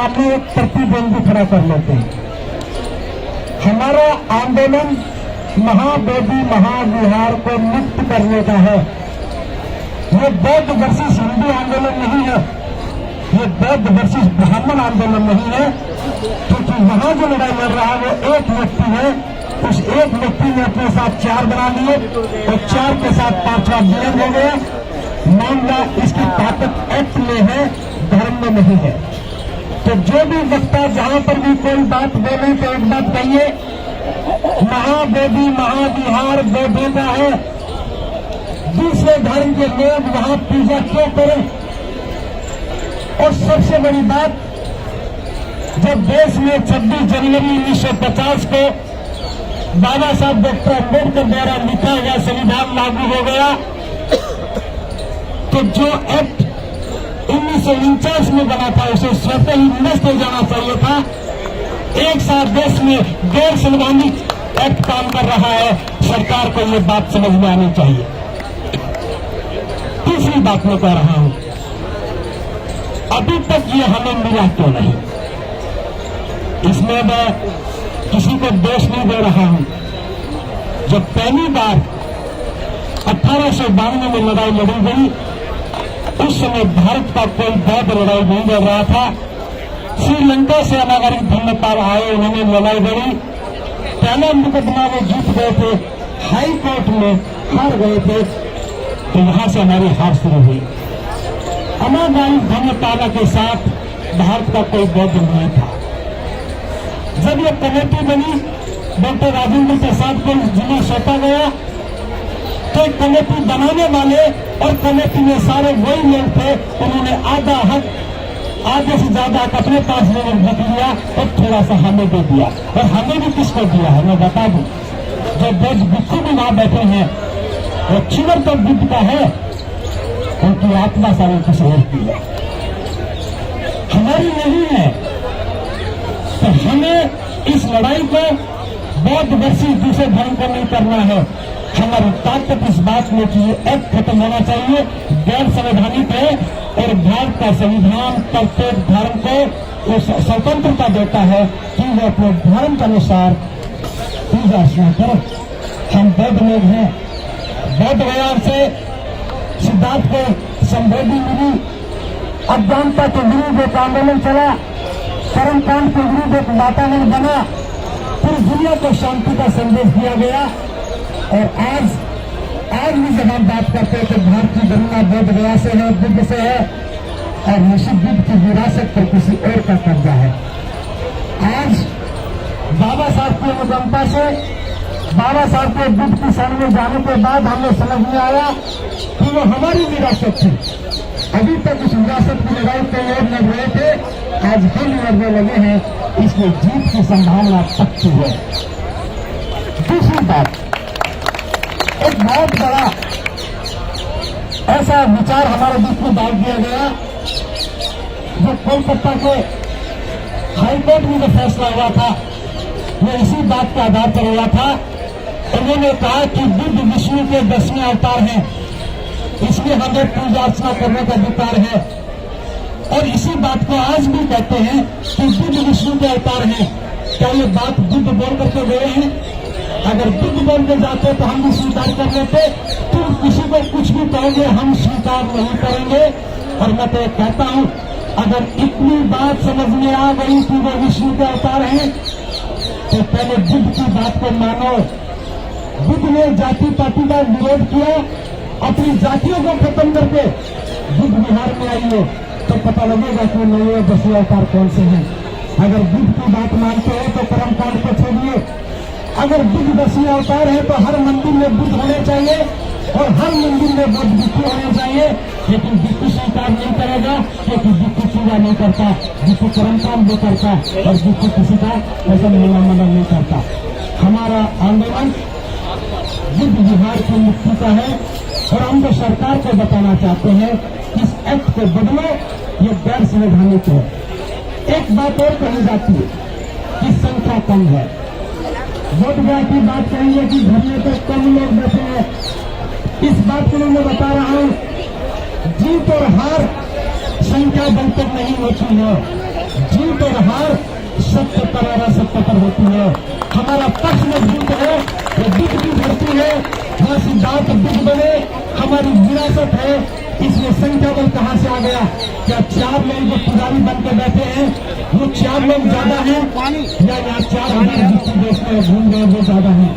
सामने एक प्रतिद्वंदी खड़ा कर लेते हैं। हमारा आंदोलन महाबोधि महाविहार को मुक्त करने का है। ये बौद्ध वर्सेस हिंदू आंदोलन नहीं है, ये बौद्ध वर्सेस ब्राह्मण आंदोलन नहीं है, क्योंकि वहां जो लड़ाई लड़ रहा है वो एक व्यक्ति है। उस एक व्यक्ति ने अपने साथ 4 बना लिए और 4 के साथ 5वां विलय हो गया। मामला इसकी ताकत एक्ट में है, धर्म में नहीं है। तो जो भी वक्ता जहां पर भी कोई बात बोले तो एक बात कहिए, महाबोधि महाविहार बौद्धों का है, दूसरे धर्म के लोग वहां पूजा क्यों करें। और सबसे बड़ी बात, जब देश में 26 जनवरी 1950 को बाबा साहब डॉक्टर अम्बेडकर द्वारा लिखा गया संविधान लागू हो गया, तो जो एक्ट 1949 में बना था उसे स्वतः ही नष्ट हो जाना चाहिए था। एक साथ देश में गैर संवैधानिक एक्ट काम कर रहा है, सरकार को ये बात समझ में आनी चाहिए। तीसरी बात मैं कह रहा हूं, अभी तक ये हमें मिला क्यों नहीं, इसमें मैं किसी को दोष नहीं दे रहा हूं। जब पहली बार 1892 में लड़ाई लड़ी गई, उस समय भारत का कोई बौद्ध लड़ाई नहीं लड़ रहा था। श्रीलंका से अनागरिक धर्मपाल आए, उन्होंने लड़ाई लड़ी। पहला मुकदमा वो जीत गए थे, हाई कोर्ट में हार गए थे, तो यहां से हमारी हार शुरू हुई। अनागरिक धर्मपाल के साथ भारत का कोई बौद्ध नहीं था। जब यह कमेटी बनी, डॉक्टर राजेंद्र प्रसाद को जिला सौंपा गया, तो कमेटी बनाने वाले और कमेटी में सारे वही लोग थे। उन्होंने आधा हक, आधे से ज्यादा हक अपने पास में रख लिया और थोड़ा सा हमें दे दिया। और हमें भी किसको दिया है मैं बता दूं, जो बौद्ध भिक्षु भी वहां बैठे हैं, वो चिवर तो बुद्ध का है, उनकी आत्मा सारी कुछ और की है, हमारी नहीं है। तो हमें इस लड़ाई को बौद्ध वर्सेस दूसरे धर्म को नहीं करना है। हमारी ताकत इस बात में कि ये एक्ट खत्म होना चाहिए, गैर संवैधानिक है और भारत का संविधान प्रत्येक धर्म को स्वतंत्रता देता है कि वो अपने धर्म के अनुसार पूजा अर्चना करें। हम बौद्ध लोग हैं, बौद्ध व्यवहार से सिद्धार्थ को संबोधि मिली, अज्ञानता के विरुद्ध एक आंदोलन चला, कर्मकांड के विरुद्ध एक वातावरण बना, पूरी दुनिया को शांति का संदेश दिया गया। और आज भी जब हम बात करते हैं तो भारत की गणना बौद्ध गया से है, बुद्ध से है, और निश्चित बुद्ध की विरासत पर किसी और का कब्जा है। आज बाबा साहब की अनुकंपा से, बाबा साहब के बुद्ध की शरण में जाने के बाद हमें समझ में आया कि वो हमारी विरासत थी। अभी तक उस विरासत की लड़ाई कई और लड़ रहे थे, आज हम लड़ने लगे हैं, इसमें जीत की संभावना पक्की है। दूसरी बात, एक बहुत बड़ा ऐसा विचार हमारे बीच में डाल दिया गया, जो कोलकाता के हाईकोर्ट में जो फैसला हुआ था वो इसी बात का आधार पर हुआ था। उन्होंने कहा कि बुद्ध विष्णु के 10वें अवतार हैं, इसलिए हमें पूजा अर्चना करने का अधिकार है। और इसी बात को आज भी कहते हैं कि बुद्ध विष्णु के अवतार हैं। क्या ये बात बुद्ध बोल करके गए हैं? अगर बुद्ध बोल के जाते तो हम भी स्वीकार कर लेते। तुम किसी को कुछ भी कहोगे, हम स्वीकार नहीं करेंगे। और मैं तो कहता हूं, अगर इतनी बात समझ में आ गई कि वो विष्णु के अवतार हैं, तो पहले बुद्ध की बात को मानो। बुद्ध ने जाति पाति का विरोध किया, अपनी जातियों को खत्म करके बुद्ध बिहार में आइए तो पता लगेगा कि नए 10वें अवतार कौन से हैं। अगर बुद्ध की बात मानते हो तो कर्मकांड को छोड़िए। अगर बुद्ध 10वें अवतार है तो हर मंदिर में बुद्ध होने चाहिए और हर मंदिर में बुद्ध भिक्षु होने चाहिए। लेकिन भिक्षु स्वीकार नहीं करेगा, क्योंकि भिक्षु पूजा नहीं करता, भिक्षु कर्मकांड नहीं करता और भिक्षु किसी का ऐसा मेला मदद नहीं करता। हमारा आंदोलन बुद्ध विहार की मुक्ति का है और हम तो सरकार को बताना चाहते हैं कि इस एक्ट को बदलो, ये गैर संवैधानिक है। एक बात और कही जाती है कि संख्या कम है। वोट गया की बात कहेंगे कि घर में तो कम लोग बैठे हैं। इस बात को मैं बता रहा हूं, जीत और हार संख्या बल पर नहीं होती है, जीत और हार सत्य पर और असत्य पर होती है। हमारा पक्ष मजबूत है, वो दुख भी भरती है, वह सिद्धांत दुख बने, हमारी विरासत है। इसमें संख्या बल कहां से आ गया? क्या 4 लोग जो पुजारी बन के बैठे हैं वो 4 लोग ज्यादा हैं या यहाँ 4,000 जितने देश में घूम रहे वो ज्यादा है?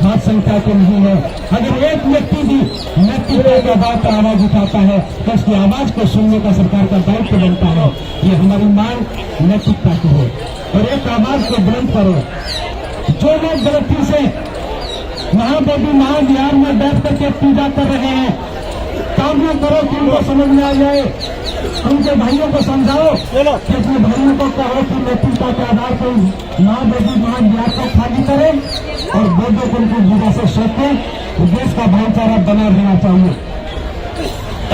बात संख्या तो नहीं है। अगर एक व्यक्ति भी नैतिकता के आधार पर आवाज उठाता है तो उसकी आवाज को सुनने का सरकार का दायित्व बनता है। ये हमारी मांग नैतिकता की है और एक आवाज को बुलंद करो। जो लोग गलती से महाबोधि महाविहार में बैठ करके पूजा कर रहे हैं, कामना करो कि उनको समझ में आ जाए। उनके भाइयों को समझाओ कि अपने भाइयों को कहो कि नैतिकता के आधार पर महाबोधि महाविहार को खाली करें और बौद्धों को उनकी विधा से सोचें। देश का भाईचारा बना रहना चाहिए।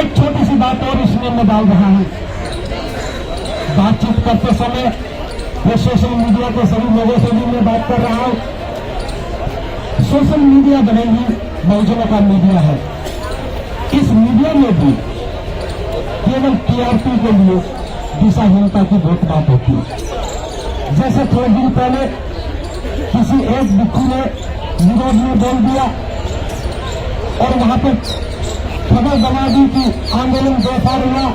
एक छोटी सी बात और इसमें मैं डाल रहा हूं। बातचीत करते समय मैं सोशल मीडिया के सभी लोगों से भी मैं बात कर रहा हूं। सोशल मीडिया बनेगी बहुजनों का मीडिया है। इस मीडिया में भी केवल टीआरपी के लिए दिशाहीनता की बहुत बात होती है। जैसे थोड़े दिन पहले किसी एक व्यक्ति ने विरोध में बोल दिया और वहां पे खबर बना दी कि आंदोलन 2 साल हुआ।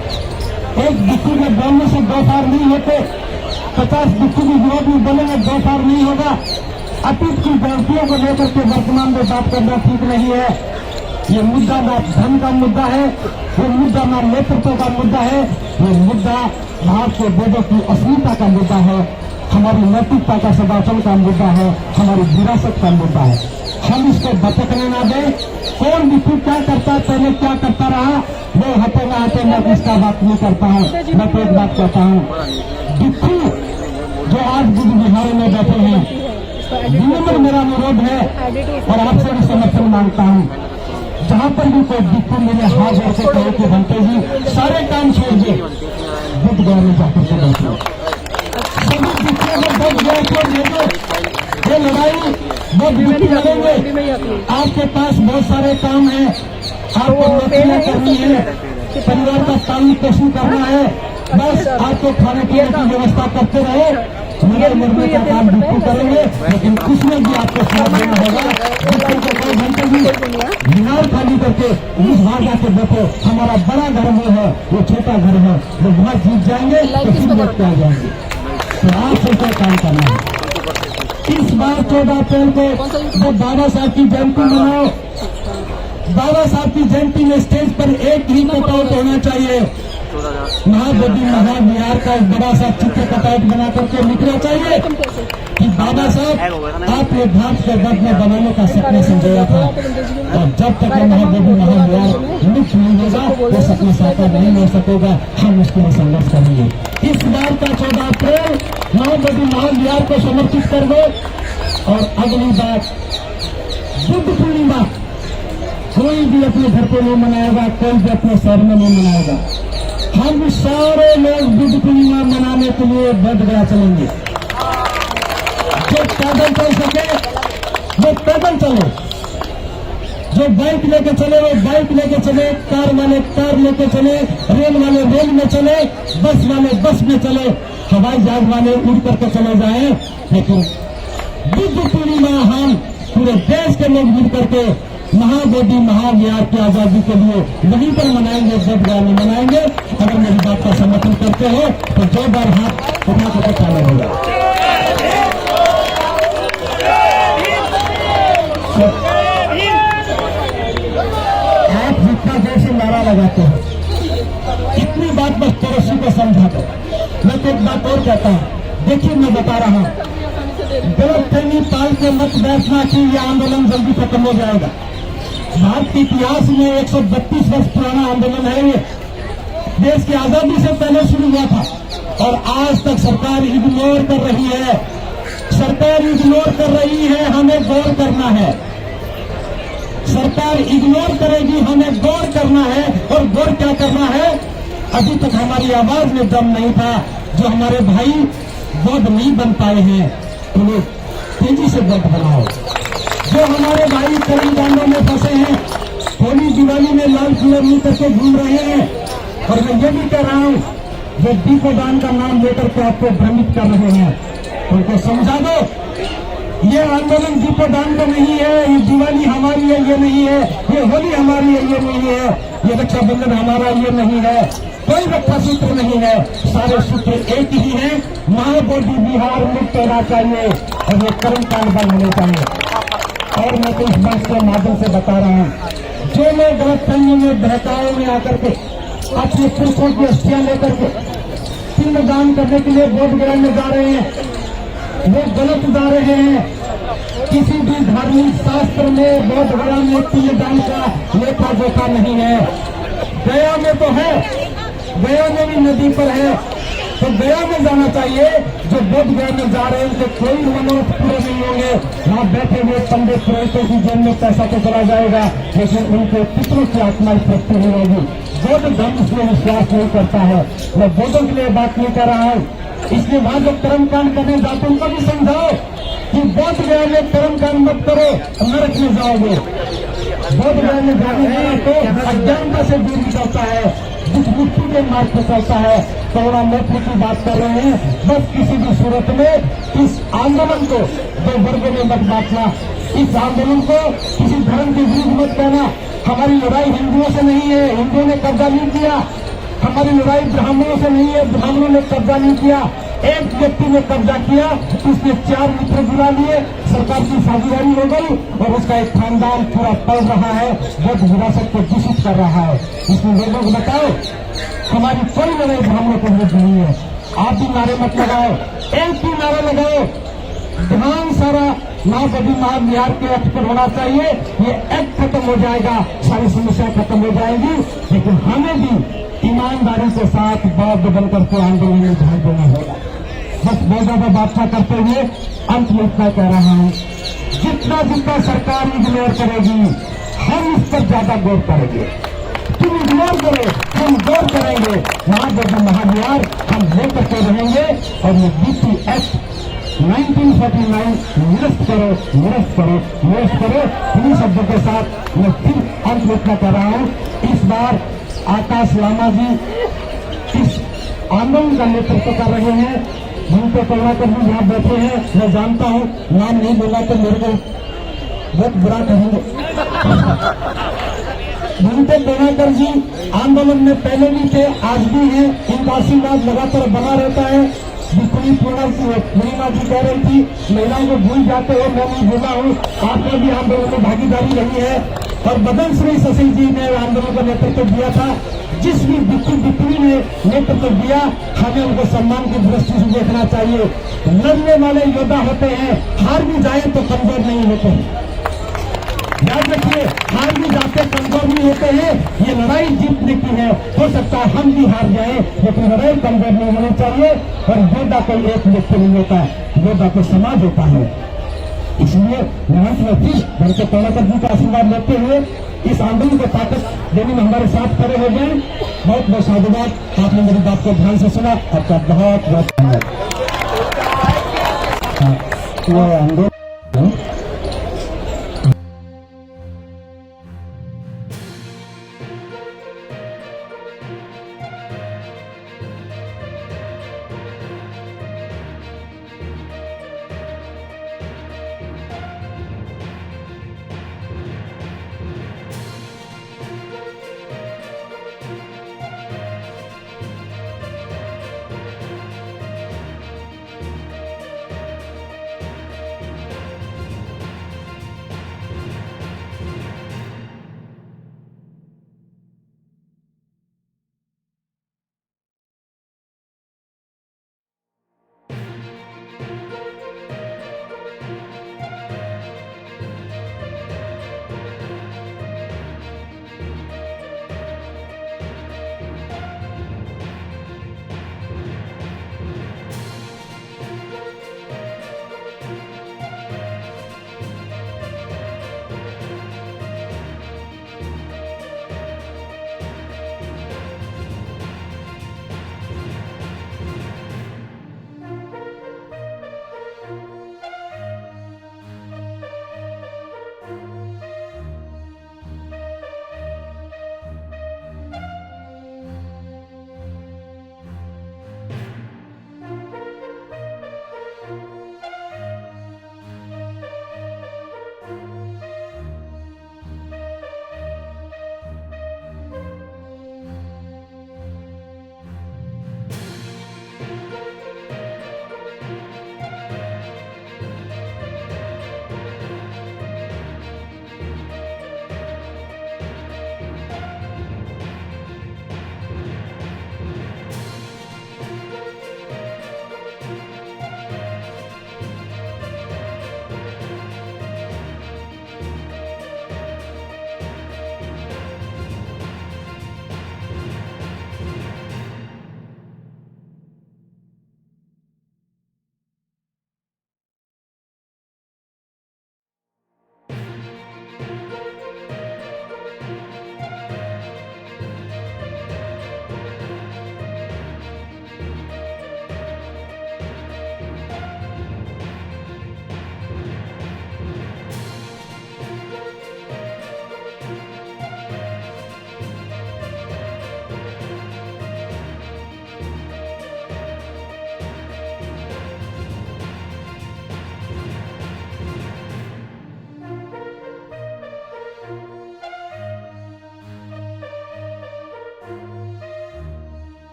एक व्यक्ति में बोलने से 2 साल नहीं होते, 50 व्यक्ति के विरोध में बोलेंगे 2 साल नहीं होगा। अतीत की गलतियों को लेकर के वर्तमान में बात करना ठीक नहीं है। ये मुद्दा ना धन का मुद्दा है, ये मुद्दा ना नेतृत्व का मुद्दा है, ये मुद्दा भारत के बोधों की अस्मिता का मुद्दा है, हमारी नैतिकता का सदाचल का मुद्दा है, हमारी विरासत का मुद्दा है। हम इसको भटकने ना दें। कौन व्यक्ति क्या करता, पहले क्या करता रहा, वो हटे ना हटे, मैं इसका बात नहीं करता हूँ। मैं तो एक बात कहता हूँ, व्यक्ति जो आज बुद्ध बिहार में बैठे हैं, विनम्र मेरा अनुरोध है और आपसे भी समर्थन मांगता हूँ। जहां पर भी कोई व्यक्ति मेरे हाथ जोड़ से कहे कि बनते जी सारे काम छोड़िए, बुद्ध गया में जाकर के बैठे। सभी व्यक्तियों को बुद्ध गया छोड़ दीजिए। ये लड़ाई बहुत व्यक्ति लड़ेंगे। आपके पास बहुत सारे काम है, आपको नौकरियां करनी है, परिवार का पालन पोषण करना है, बस आपको खाने पीने की व्यवस्था करते रहे। मरने का काम बिल्कुल करेंगे, लेकिन उसमें भी आपको साथ देना होगा। बिल्कुल को 2 घंटे भी मीनार खाली करके उस बाहर जाके बैठो। हमारा बड़ा घर वो है, वो छोटा घर है, वो वहां जीत जाएंगे तो फिर लेते आ जाएंगे। तो आप सबको काम करना है। इस बार 14 अप्रैल को वो बाबा साहब की जयंती मनाओ। बाबा साहब की जयंती में स्टेज पर एक ही कटआउट होना चाहिए। महाबोधि महाविहार का एक बड़ा सा चित्र कटआउट बना करके लिखना चाहिए कि बाबा साहब आपने भारत के गढ़ में बनाने का सपना संजोया था और जब तक महाबोधि महाविहार मुक्त नहीं होगा वो सपना साकार नहीं हो सकेगा। हम उसके लिए संघर्ष करेंगे। इस बार का 14 अप्रैल महाबोधि महाविहार को समर्पित कर दो। और अगली बात, बुद्ध पूर्णिमा कोई भी अपने घर पर नहीं मनाएगा, कोई भी अपने शहर में नहीं मनाएगा। हम सारे लोग बुद्ध पूर्णिमा मनाने के लिए बोध गया चलेंगे। जो पैदल चल सके वो पैदल चले, जो बाइक लेके चले वो बाइक लेके चले, कार वाले कार लेके चले, रेल वाले रेल में चले, बस वाले बस में चले, हवाई जहाज वाले उड़ करके चले जाए। लेकिन बुद्ध पूर्णिमा हम पूरे देश के लोग मिल करके महाबोधि महाविहार की आजादी के लिए वहीं पर मनाएंगे, बोधगया में मनाएंगे। अगर मेरी बात का समर्थन करते हो तो 2 बार हाथ उठा करके चालू होगा। आप जितना देर से नारा लगाते हो, इतनी बात बस पड़ोसी को समझा दो। मैं तो एक बात और कहता हूँ, देखिए मैं बता रहा हूँ, गलत फहमी पाल के मत बैठना कि ये आंदोलन जल्दी खत्म हो जाएगा। भारत के इतिहास में 132 वर्ष पुराना आंदोलन है। ये देश की आजादी से पहले शुरू हुआ था और आज तक सरकार इग्नोर कर रही है। सरकार इग्नोर कर रही है, हमें गौर करना है। सरकार इग्नोर करेगी, हमें गौर करना है। और गौर क्या करना है? अभी तक हमारी आवाज में दम नहीं था। जो हमारे भाई बौद्ध नहीं बन पाए हैं उन्हें तेजी से बौद्ध बनाओ। जो हमारे भाई कर्मकांडों में फंसे हैं, होली दिवाली में लाल कलर नहीं करके घूम रहे हैं। और मैं ये भी कह रहा हूं जो दीपोदान का नाम लेकर के आपको भ्रमित कर रहे हैं, उनको समझा दो ये आंदोलन दीपोदान का नहीं है, ये दिवाली हमारी है ये नहीं है, ये होली हमारी है ये नहीं है, ये रक्षाबंधन हमारा ये नहीं है, कोई रक्षा सूत्र नहीं है, सारे सूत्र एक ही है। महाबोधि बिहार मुक्त होना चाहिए और ये कर्मकांड बंद होने चाहिए। और मैं तो इस बात के माध्यम से बता रहा हूँ, जो लोग गलत फहमी में बहकावे में आकर के अपने पुरुषों की अस्थियां लेकर के पिंडदान करने के लिए बोधगया में जा रहे हैं, वो गलत जा रहे हैं। किसी भी धार्मिक शास्त्र में बोधगया में पिंडदान का लेखा जोखा नहीं है। गया में तो है, गया में भी नदी पर है, तो गया में जाना चाहिए। जो बोधगया में जा रहे हैं उनके कोई मनोरथ पूरे नहीं होंगे। वहां बैठे हुए पंडित पुरोहितों की जेब में पैसा तो चला जाएगा, लेकिन उनके पितरों की आत्मा तृप्ति नहीं होगी। बौद्ध धर्म इसमें विश्वास नहीं करता है। मैं बौद्धों के लिए बात नहीं कर रहा हूँ, इसलिए वहां जो कर्मकांड करने जाते हैं उनको भी समझाओ कि बौद्ध गया में कर्मकांड मत करो, नरक में जाओगे। बौद्ध गया में जाने हैं तो अज्ञानता से दूर निकलता है, दुष्मुक्ति के मार्ग पर चलता है। करुणा मैत्री की बात कर रहे हैं, बस किसी भी सूरत में इस आंदोलन को दो वर्गों में मत बांटना, इस आंदोलन को किसी धर्म के विरुद्ध मत कहना। हमारी लड़ाई हिंदुओं से नहीं है, हिंदुओं ने कब्जा नहीं किया। हमारी लड़ाई ब्राह्मणों से नहीं है, ब्राह्मणों ने कब्जा नहीं किया। एक व्यक्ति ने कब्जा किया, उसने 4 मित्र बुला लिए, सरकार की साझेदारी हो गई और उसका एक खानदान पूरा पल रहा है, बौद्ध विरासत को दूषित कर रहा है। इसमें लोगों को बताओ, हमारी कोई लड़ाई ब्राह्मणों को विरुद्ध नहीं है। आप भी नारे मत लगाओ, एक ही नारा लगाओ, ध्यान सारा महाबोधि महाविहार के एक्ट पर होना चाहिए। ये एक्ट खत्म हो जाएगा, सारी समस्या खत्म हो जाएगी। लेकिन हमें भी ईमानदारी के साथ बौद्ध बनकर के आंदोलन में भाग देना होगा। बस बहुत ज्यादा बातचीत करते हुए अंत में इतना कह रहा हूँ, जितना जितना सरकार इग्नोर करेगी हम इस पर ज्यादा गौर करेंगे। तुम इग्नोर करो, हम गौर करेंगे। महाबोधि महाविहार हम लेकर के रहेंगे और ये बीसी एक्ट 1949 निरस्त करो, निरस्त करो, निरस्त करो। इन्हीं शब्दों के साथ मैं फिर अंत में इतना कह रहा हूँ, इस बार आकाश लामा जी इस आंदोलन का नेतृत्व कर रहे हैं। जिनको करुणाकर भी यहाँ बैठे हैं, मैं जानता हूँ, नाम नहीं बोला तो मेरे को बहुत बुरा कहेंगे। जिनको करुणाकर जी आंदोलन में पहले भी थे, आज भी हैं, इनका आशीर्वाद लगातार बना रहता है। जितनी पूर्णिमा जी कह रही थी महिलाओं को भूल जाते हो, मैं नहीं भूला हूँ। आपने भी आंदोलन में भागीदारी रही है और बदन श्री शशि जी ने आंदोलन का नेतृत्व दिया था। जिस भी बिक्री ने नेतृत्व दिया, हमें उनको सम्मान की दृष्टि से देखना चाहिए। लड़ने वाले योद्धा होते हैं, हार भी जाए तो कमजोर नहीं होते हैं। याद रखिए, हार भी जाते कमजोर नहीं होते हैं। ये लड़ाई जीतने की है, हो सकता है हम भी हार जाए, लेकिन लड़ाई कमजोर नहीं होनी चाहिए। और योद्धा कोई एक व्यक्ति नहीं होता, योद्धा को समाज होता है। इसलिए मंच में फिर भरत करुणाकर जी का आशीर्वाद लेते हुए इस आंदोलन को ताकत देने में हमारे साथ खड़े हो गए। बहुत बहुत साधुवाद। आपने मेरी बात को ध्यान से सुना, आपका बहुत बहुत धन्यवाद।